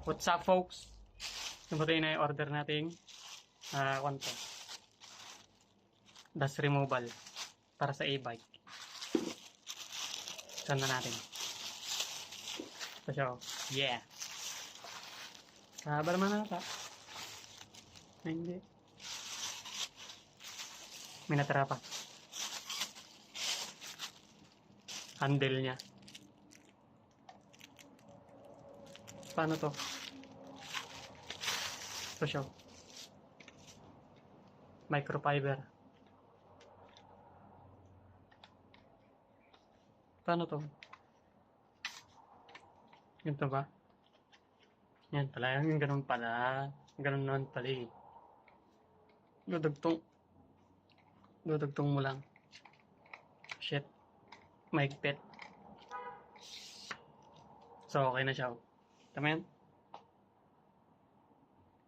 What's up, folks? Namatay na yung order nating konto. Dust removal para sa e-bike. Saan na natin? Ito siya. Yeah! Haba naman nata. Ay, hindi. May natira pa. Handle niya. Paano to? Ito siya. Microfiber. Paano to? Ganito ba? Yan pala. Yung ganun pala. Ganun naman pala eh. Dudugtong mo lang. Shit. Maigpit. So, okay na siya. Tama yan?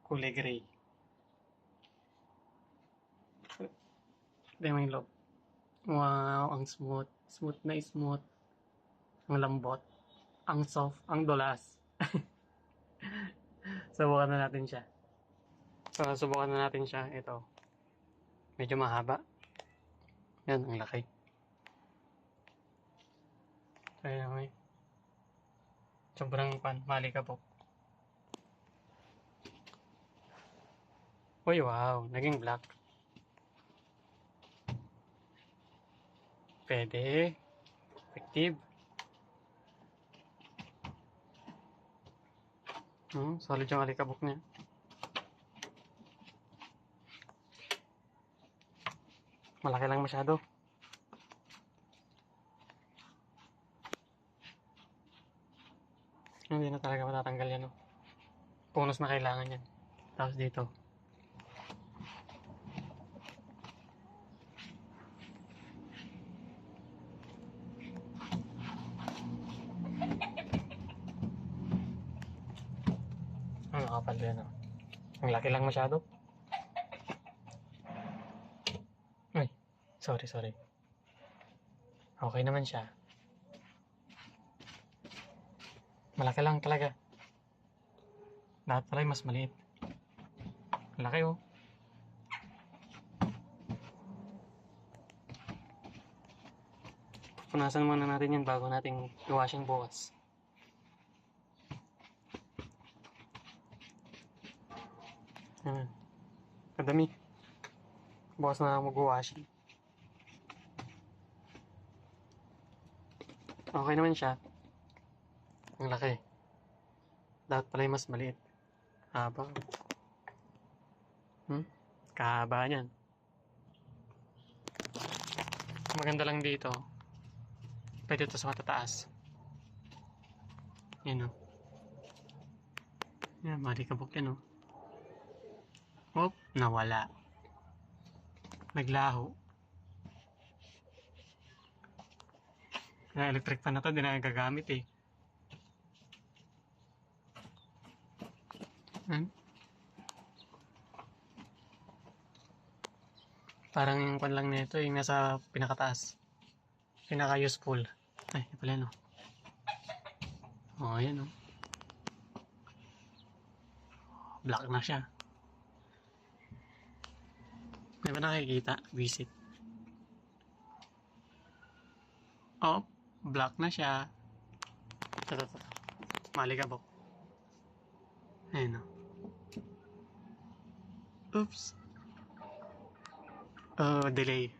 Kulay gray. Ito yung loob. Wow, ang smooth. Smooth na smooth. Ang lambot. Ang soft. Ang dulas. Subukan na natin siya. So, subukan na natin siya. Ito. Medyo mahaba. Yan, ang laki. Kaya may sobrang malikabok. Uy, wow. Naging black. Pwede. Effective. Solid yung alikabok niya. Malaki lang masyado. Hindi na talaga matatanggal yan. No? Punos na kailangan yan. Tapos dito. Ang nakapal yan. No? Ang laki lang masyado. Ay, sorry. Okay naman siya. Malaki lang talaga. Dapat pala mas maliit. Laki oh. Punasan muna natin yan bago nating i-washing bukas. Yan. Kadami. Bukas na mag-washing. Okay naman siya. Ang laki. Dapat pala mas maliit. Haba. Kahaba niyan. Maganda lang dito. Pwede ito sa matataas. Yan o. Yan, malikabok yan o. Oh, nawala. Naglaho. Electric fan na to, di na gagamit eh. Parang yung pan lang nito yung nasa pinakataas. Pinaka-useful. Ay, ito pala no. Oh, ayan oh. Black na siya. Di ba nakikita? Visit. Oh, black na siya. Ito. Malikabok. Ayan oh. Oops. Delay.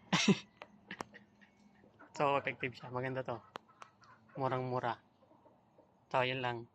So, effective siya. Maganda to. Murang-mura. So, yun lang.